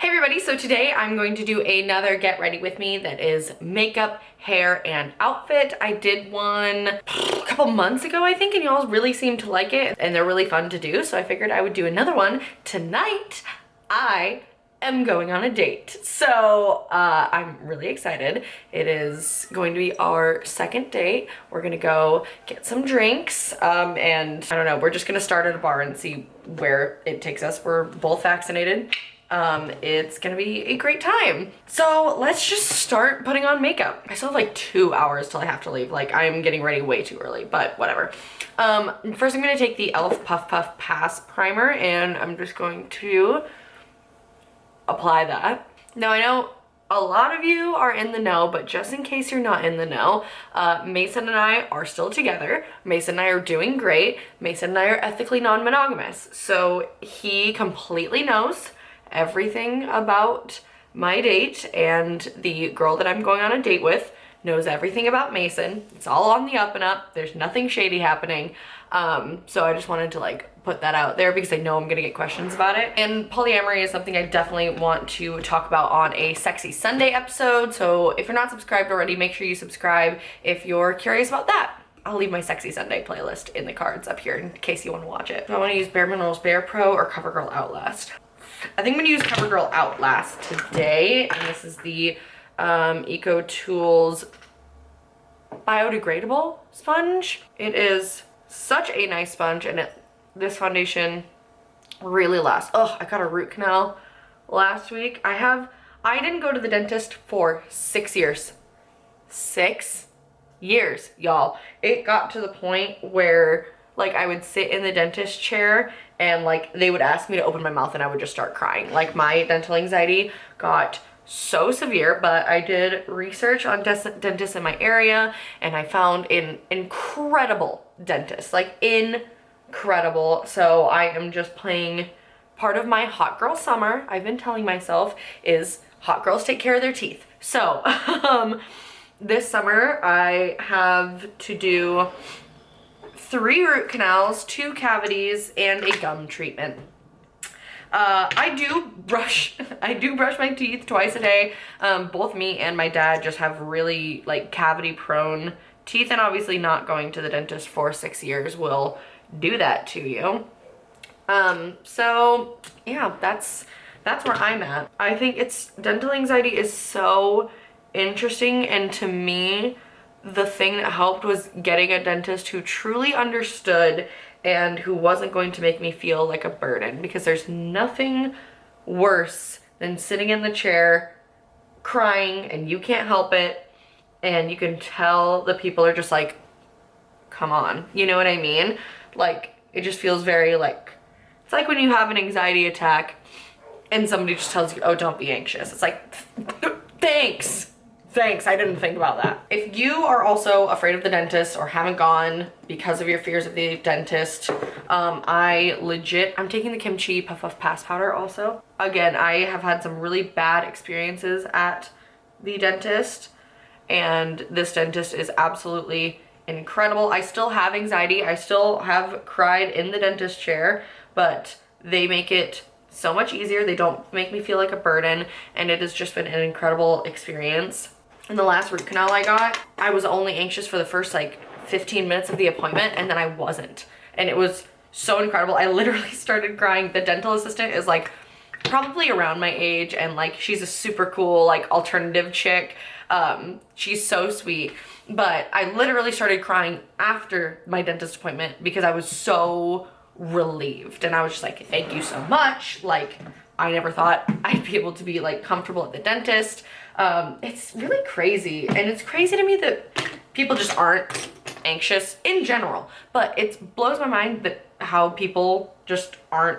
Hey everybody, so today I'm going to do another get ready with me that is makeup, hair, and outfit. I did one a couple months ago, I think, and y'all really seemed to like it, and they're really fun to do, so I figured I would do another one. Tonight, I am going on a date. So I'm really excited. It is going to be our second date. We're gonna go get some drinks, and I don't know, we're just gonna start at a bar and see where it takes us. We're both vaccinated. It's gonna be a great time. So let's just start putting on makeup. I still have like 2 hours till I have to leave. Like, I'm getting ready way too early, but whatever. First I'm gonna take the e.l.f. Puff Puff Pass Primer, and I'm just going to apply that. Now I know a lot of you are in the know, but just in case you're not in the know, Mason and I are still together. Mason and I are doing great. Mason and I are ethically non-monogamous. So he completely knows everything about my date, and the girl that I'm going on a date with knows everything about Mason. It's all on the up and up. There's nothing shady happening. So I just wanted to like put that out there because I know I'm gonna get questions about it. And polyamory is something I definitely want to talk about on a Sexy Sunday episode. So if you're not subscribed already, make sure you subscribe if you're curious about that. I'll leave my Sexy Sunday playlist in the cards up here in case you want to watch it. Do I want to use Bare Minerals Bare Pro or Covergirl Outlast? I think I'm gonna use Covergirl Outlast today, and this is the Eco Tools biodegradable sponge. It is such a nice sponge, and this foundation really lasts. Oh, I got a root canal last week. I didn't go to the dentist for 6 years. 6 years, y'all. It got to the point where like I would sit in the dentist chair and like they would ask me to open my mouth and I would just start crying. Like, my dental anxiety got so severe. But I did research on dentists in my area, and I found an incredible dentist, like incredible. So I am just playing part of my hot girl summer. I've been telling myself is hot girls take care of their teeth. So this summer I have to do 3 root canals, 2 cavities, and a gum treatment. I do brush my teeth twice a day. Both me and my dad just have really like cavity prone teeth, and obviously not going to the dentist for 6 years will do that to you. So yeah, that's where I'm at. I think dental anxiety is so interesting, and to me, the thing that helped was getting a dentist who truly understood and who wasn't going to make me feel like a burden, because there's nothing worse than sitting in the chair crying and you can't help it, and you can tell the people are just like, come on, you know what I mean? Like, it just feels very like, it's like when you have an anxiety attack and somebody just tells you, oh, don't be anxious. It's like, thanks, I didn't think about that. If you are also afraid of the dentist or haven't gone because of your fears of the dentist, I'm taking the Kimchi Puff Puff Pass Powder also. Again, I have had some really bad experiences at the dentist, and this dentist is absolutely incredible. I still have anxiety. I still have cried in the dentist chair, but they make it so much easier. They don't make me feel like a burden, and it has just been an incredible experience. In the last root canal I got, I was only anxious for the first like 15 minutes of the appointment, and then I wasn't. And it was so incredible. I literally started crying. The dental assistant is like probably around my age, and like she's a super cool like alternative chick. She's so sweet. But I literally started crying after my dentist appointment because I was so relieved. And I was just like, thank you so much. Like, I never thought I'd be able to be like comfortable at the dentist. It's really crazy, and it's crazy to me that people just aren't anxious in general, but it blows my mind that how people just aren't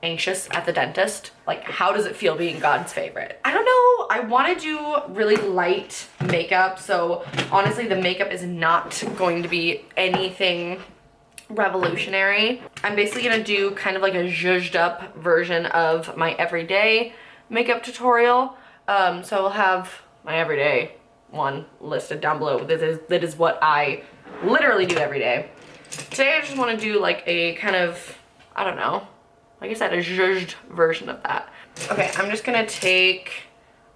anxious at the dentist. Like, how does it feel being God's favorite? I don't know. I want to do really light makeup, so honestly the makeup is not going to be anything revolutionary. I'm basically gonna do kind of like a zhuzhed up version of my everyday makeup tutorial. So I'll have my everyday one listed down below. That is what I literally do every day. Today I just want to do like a kind of, I don't know, like I said, a zhuzhed version of that. Okay, I'm just gonna take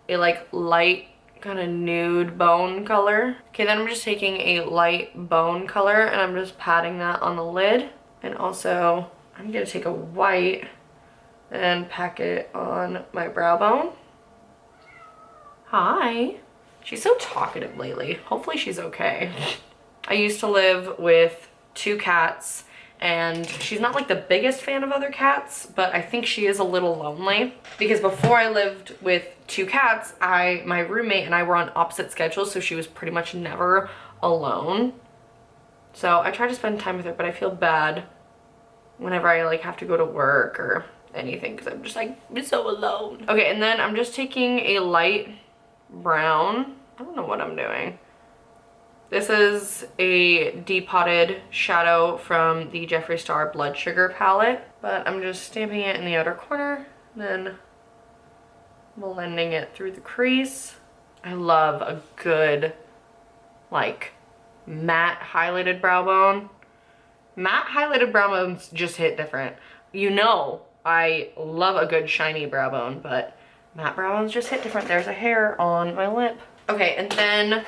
a like light kind of nude bone color. Okay, then I'm just taking a light bone color and I'm just patting that on the lid. And also I'm gonna take a white and pack it on my brow bone. Hi. She's so talkative lately. Hopefully she's okay. I used to live with 2 cats and she's not like the biggest fan of other cats, but I think she is a little lonely because before I lived with 2 cats, my roommate and I were on opposite schedules, so she was pretty much never alone. So I try to spend time with her, but I feel bad whenever I like have to go to work or anything because I'm just like, I'm so alone. Okay, and then I'm just taking a light brown. I don't know what I'm doing. This is a depotted shadow from the Jeffree Star Blood Sugar palette, but I'm just stamping it in the outer corner, then blending it through the crease. I love a good, like, matte highlighted brow bone. Matte highlighted brow bones just hit different. You know, I love a good shiny brow bone, but matte brow bones just hit different. There's a hair on my lip. Okay, and then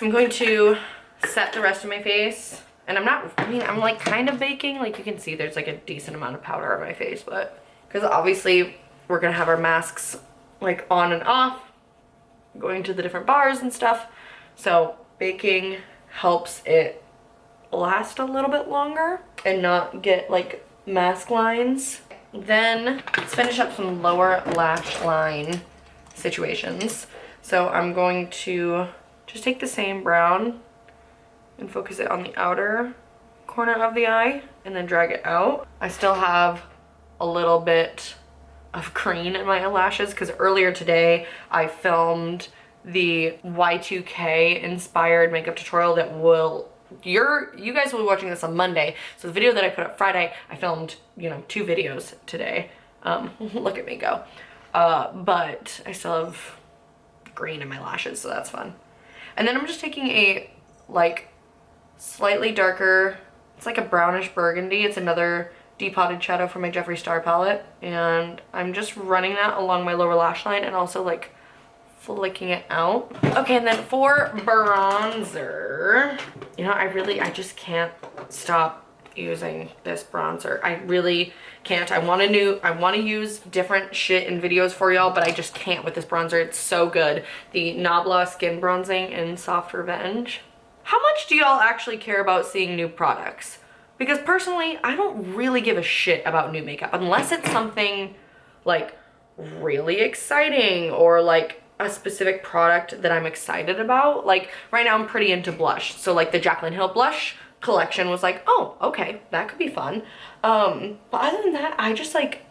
I'm going to set the rest of my face. And I'm like kind of baking. Like you can see there's like a decent amount of powder on my face, but because obviously we're gonna have our masks like on and off, going to the different bars and stuff. So baking helps it last a little bit longer and not get like mask lines. Then let's finish up some lower lash line situations. So I'm going to just take the same brown and focus it on the outer corner of the eye and then drag it out. I still have a little bit of green in my eyelashes because earlier today I filmed the Y2K inspired makeup tutorial that you guys will be watching this on Monday. So the video that I put up Friday, I filmed, you know, 2 videos today. Look at me go. But I still have green in my lashes, so that's fun. And then I'm just taking a like slightly darker, it's like a brownish burgundy. It's another depotted shadow from my Jeffree Star palette. And I'm just running that along my lower lash line and also like flicking it out. Okay, and then for bronzer, you know, I just can't stop using this bronzer. I really can't. I want to use different shit in videos for y'all, but I just can't with this bronzer. It's so good. The Nabla Skin Bronzing in Soft Revenge. How much do y'all actually care about seeing new products? Because personally, I don't really give a shit about new makeup unless it's something like really exciting or like a specific product that I'm excited about. Like right now I'm pretty into blush. So like the Jaclyn Hill blush collection was like, oh, okay, that could be fun. But other than that, I just like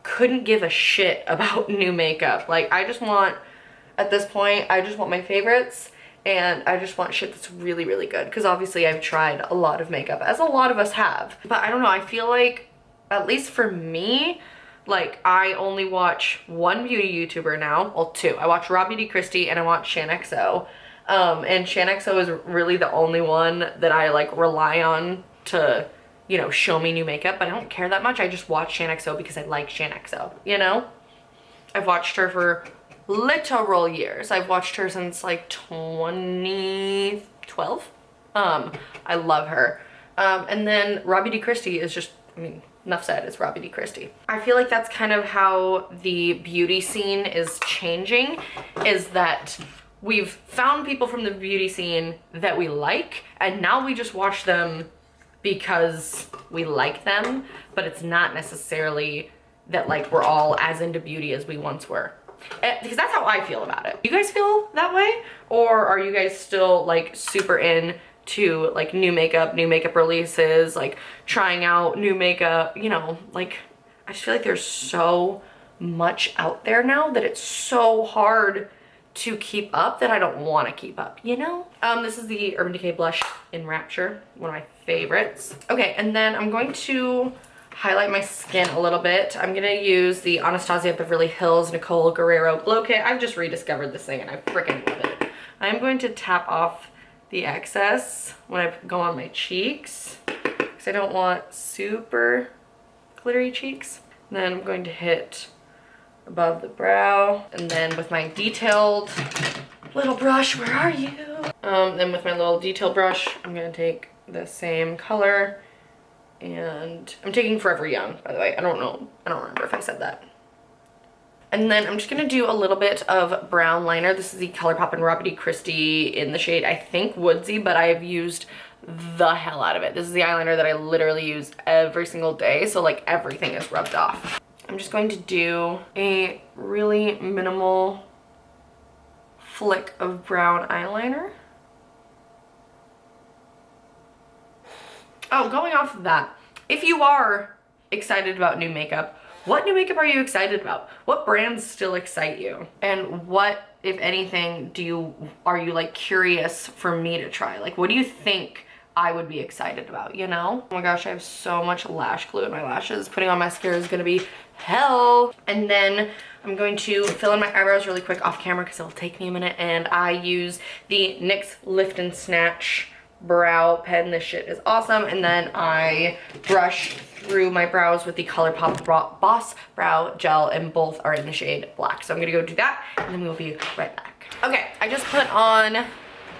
couldn't give a shit about new makeup. Like I just want, at this point, I just want my favorites and I just want shit that's really, really good. Because obviously I've tried a lot of makeup, as a lot of us have. But I don't know, I feel like, at least for me, like I only watch one beauty YouTuber now, well 2. I watch Robbie D. Christie and I watch ShanXO. And ShanXO is really the only one that I like rely on to, you know, show me new makeup, but I don't care that much. I just watch ShanXO because I like ShanXO, you know? I've watched her for literal years. I've watched her since like 2012. I love her. And then Robbie D. Christie is just, I mean, enough said, it's Robbie D. Christie. I feel like that's kind of how the beauty scene is changing, is that we've found people from the beauty scene that we like, and now we just watch them because we like them, but it's not necessarily that like we're all as into beauty as we once were. Because that's how I feel about it. You guys feel that way? Or are you guys still like super into like new makeup releases, like trying out new makeup, you know, like I just feel like there's so much out there now that it's so hard to keep up that I don't want to keep up, you know? This is the Urban Decay blush in Rapture, one of my favorites. Okay, and then I'm going to highlight my skin a little bit. I'm gonna use the Anastasia Beverly Hills Nicole Guerrio Glow Kit. I've just rediscovered this thing and I freaking love it. I'm going to tap off the excess when I go on my cheeks because I don't want super glittery cheeks. And then I'm going to hit above the brow. And then with my detailed little brush, where are you? Then with my little detail brush, I'm gonna take the same color, and I'm taking Forever Young, by the way. I don't remember if I said that. And then I'm just gonna do a little bit of brown liner. This is the Colourpop X Rawbeauty in the shade, I think, Woodsy, but I've used the hell out of it. This is the eyeliner that I literally use every single day, so like everything is rubbed off. I'm just going to do a really minimal flick of brown eyeliner. Oh, going off of that, if you are excited about new makeup, what new makeup are you excited about? What brands still excite you? And what, if anything, are you like curious for me to try? Like, what do you think I would be excited about, you know? Oh my gosh, I have so much lash glue in my lashes. Putting on mascara is gonna be hell. And then I'm going to fill in my eyebrows really quick off camera because it'll take me a minute. And I use the NYX Lift and Snatch brow pen. This shit is awesome. And then I brush through my brows with the Colourpop Boss Brow Gel, and both are in the shade Black. So I'm gonna go do that, and then we'll be right back. Okay, I just put on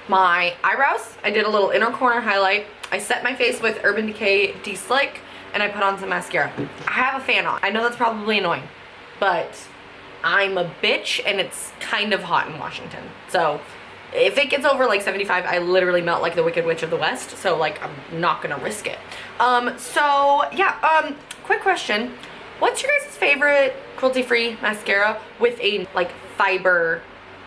my eyebrows. I did a little inner corner highlight. I set my face with Urban Decay De-Slick, and I put on some mascara. I have a fan on. I know that's probably annoying, but I'm a bitch, and it's kind of hot in Washington. So if it gets over like 75, I literally melt like the Wicked Witch of the West. So like, I'm not gonna risk it. So yeah, quick question. What's your guys' favorite cruelty-free mascara with a like fiber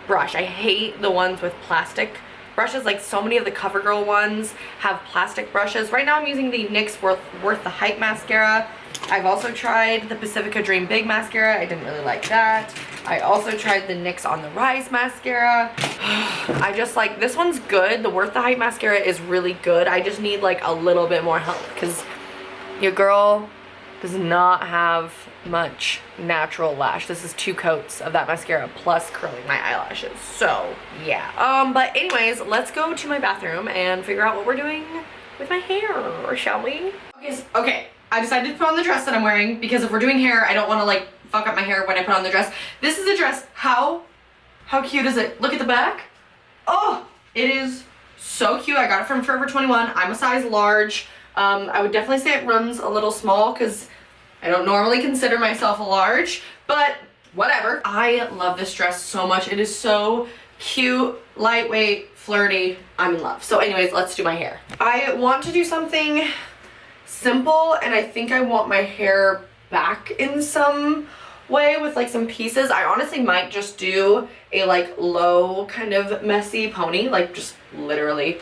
brush? I hate the ones with plastic brushes. Like, so many of the Covergirl ones have plastic brushes. Right now I'm using the NYX Worth the Hype mascara. I've also tried the Pacifica Dream Big mascara. I didn't really like that. I also tried the NYX On the Rise mascara. I just like, this one's good. The Worth the Hype mascara is really good. I just need like a little bit more help because your girl does not have much natural lash. This is 2 coats of that mascara plus curling my eyelashes. So yeah. But anyways, let's go to my bathroom and figure out what we're doing with my hair, shall we? Okay. I decided to put on the dress that I'm wearing because if we're doing hair, I don't want to like fuck up my hair when I put on the dress. This is a dress. How cute is it? Look at the back. Oh, it is so cute. I got it from Forever 21. I'm a size large. I would definitely say it runs a little small because I don't normally consider myself a large, but whatever. I love this dress so much. It is so cute, lightweight, flirty. I'm in love. So anyways, let's do my hair. I want to do something simple, and I think I want my hair back in some way with like some pieces. I honestly might just do a like low kind of messy pony, like just literally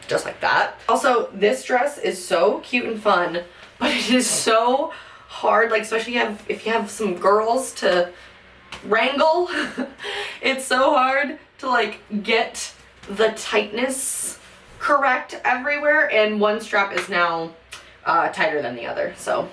just like that. Also, this dress is so cute and fun, but it is so hard, like especially if you have some girls to wrangle. It's so hard to like get the tightness correct everywhere, and one strap is now tighter than the other, so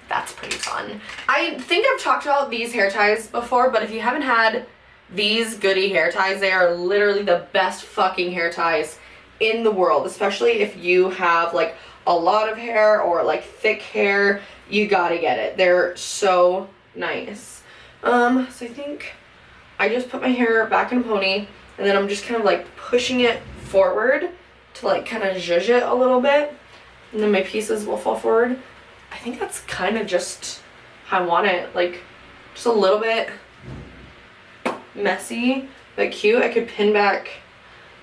that's pretty fun. I think I've talked about these hair ties before, but if you haven't had these goody hair ties, they are literally the best fucking hair ties in the world, especially if you have like a lot of hair or like thick hair. You gotta get it. They're so nice. So I think I just put my hair back in a pony, and then I'm just kind of like pushing it forward to like kind of zhuzh it a little bit, and then my pieces will fall forward. I think that's kind of just how I want it, like just a little bit messy but cute. I could pin back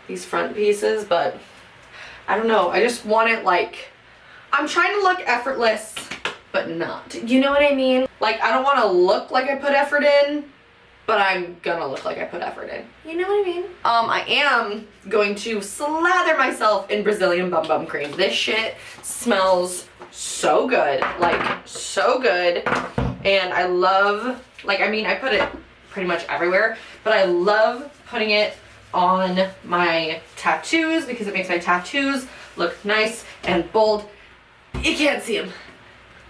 these front pieces, but I don't know. I just want it like, I'm trying to look effortless, but not. You know what I mean? Like, I don't want to look like I put effort in, but I'm gonna look like I put effort in. You know what I mean? I am going to slather myself in Brazilian Bum Bum Cream. This shit smells so good, like so good. And I love, like, I mean, I put it pretty much everywhere, but I love putting it on my tattoos because it makes my tattoos look nice and bold. You can't see them.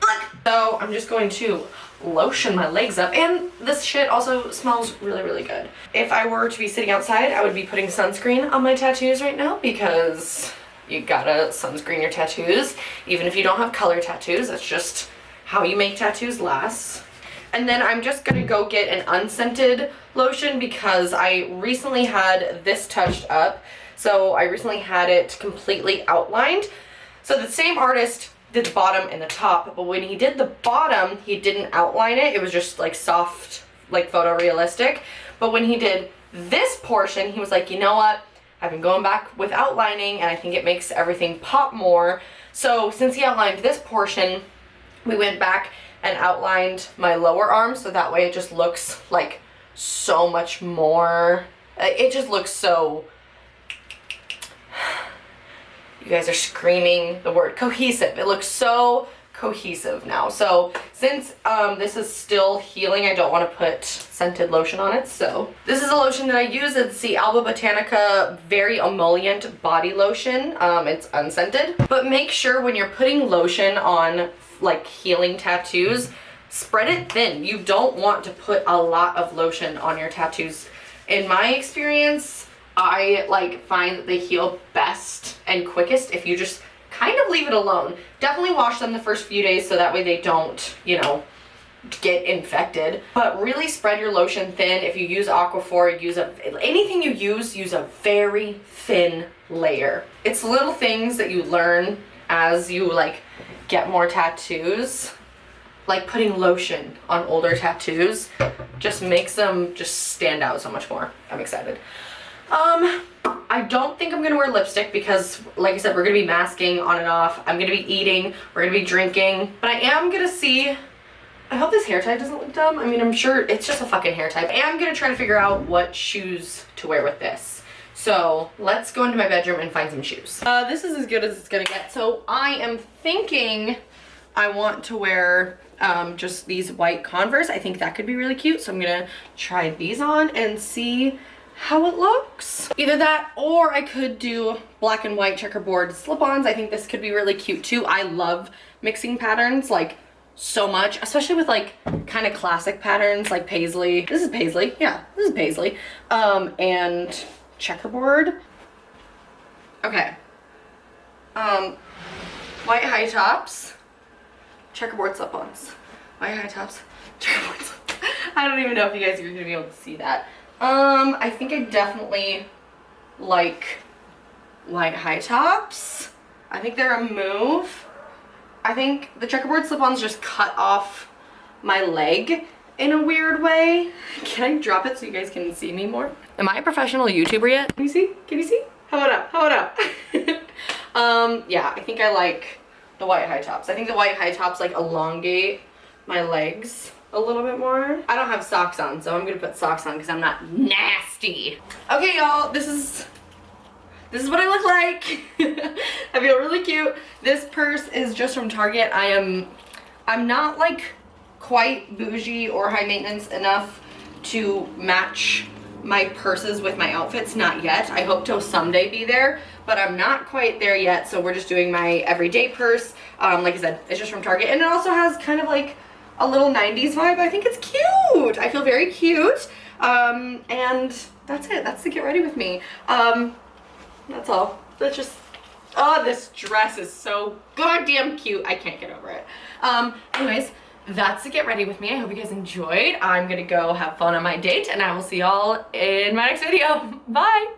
Look! So I'm just going to lotion my legs up, and this shit also smells really, really good. If I were to be sitting outside, I would be putting sunscreen on my tattoos right now because you gotta sunscreen your tattoos, even if you don't have color tattoos. That's just how you make tattoos last. And then I'm just gonna go get an unscented lotion because I recently had this touched up. So I recently had it completely outlined. So the same artist did the bottom and the top, but when he did the bottom, he didn't outline it. It was just like soft, like photorealistic. But when he did this portion, he was like, you know what? I've been going back with outlining and I think it makes everything pop more. So since he outlined this portion, we went back and outlined my lower arm so that way it just looks like so much more. It just looks so, you guys are screaming the word cohesive. It looks so cohesive now. So since this is still healing, I don't want to put scented lotion on it. So this is a lotion that I use. It's the Alba Botanica Very Emollient Body Lotion. It's unscented. But make sure when you're putting lotion on like healing tattoos, spread it thin. You don't want to put a lot of lotion on your tattoos. In my experience, I like find that they heal best and quickest if you just kind of leave it alone. Definitely wash them the first few days so that way they don't, you know, get infected. But really spread your lotion thin. If you use Aquaphor, anything you use a very thin layer. It's little things that you learn as you like get more tattoos. Like putting lotion on older tattoos just makes them just stand out so much more. I'm excited. I don't think I'm gonna wear lipstick because, like I said, we're gonna be masking on and off. I'm gonna be eating, we're gonna be drinking, but I am gonna see, I hope this hair tie doesn't look dumb. I mean, I'm sure it's just a fucking hair tie. I am gonna try to figure out what shoes to wear with this. So let's go into my bedroom and find some shoes. This is as good as it's gonna get. So I am thinking I want to wear just these white Converse. I think that could be really cute. So I'm gonna try these on and see how it looks. Either that or I could do black and white checkerboard slip-ons. I think this could be really cute too. I love mixing patterns like so much, especially with like kind of classic patterns like paisley. This is paisley, yeah, this is paisley. And checkerboard. Okay. White high tops, checkerboard slip-ons. White high tops, checkerboard slip-ons. I don't even know if you guys are gonna be able to see that. I think I definitely like white high tops. I think they're a move. I think the checkerboard slip-ons just cut off my leg in a weird way. Can I drop it so you guys can see me more? Am I a professional YouTuber yet? Can you see? Can you see? How about up? How about up? Yeah, I think I like the white high tops. I think the white high tops like elongate my legs a little bit more. I don't have socks on, so I'm gonna put socks on because I'm not nasty. Okay, y'all, this is what I look like. I feel really cute. This purse is just from Target. I'm not like quite bougie or high maintenance enough to match my purses with my outfits, not yet. I hope to someday be there, but I'm not quite there yet, so we're just doing my everyday purse. Like I said, it's just from Target, and it also has kind of like a little 90s vibe. I think it's cute. I feel very cute. And that's it. That's the get ready with me. That's all. That's just, oh, this dress is so goddamn cute. I can't get over it. Anyways, that's the get ready with me. I hope you guys enjoyed. I'm gonna go have fun on my date and I will see y'all in my next video. Bye.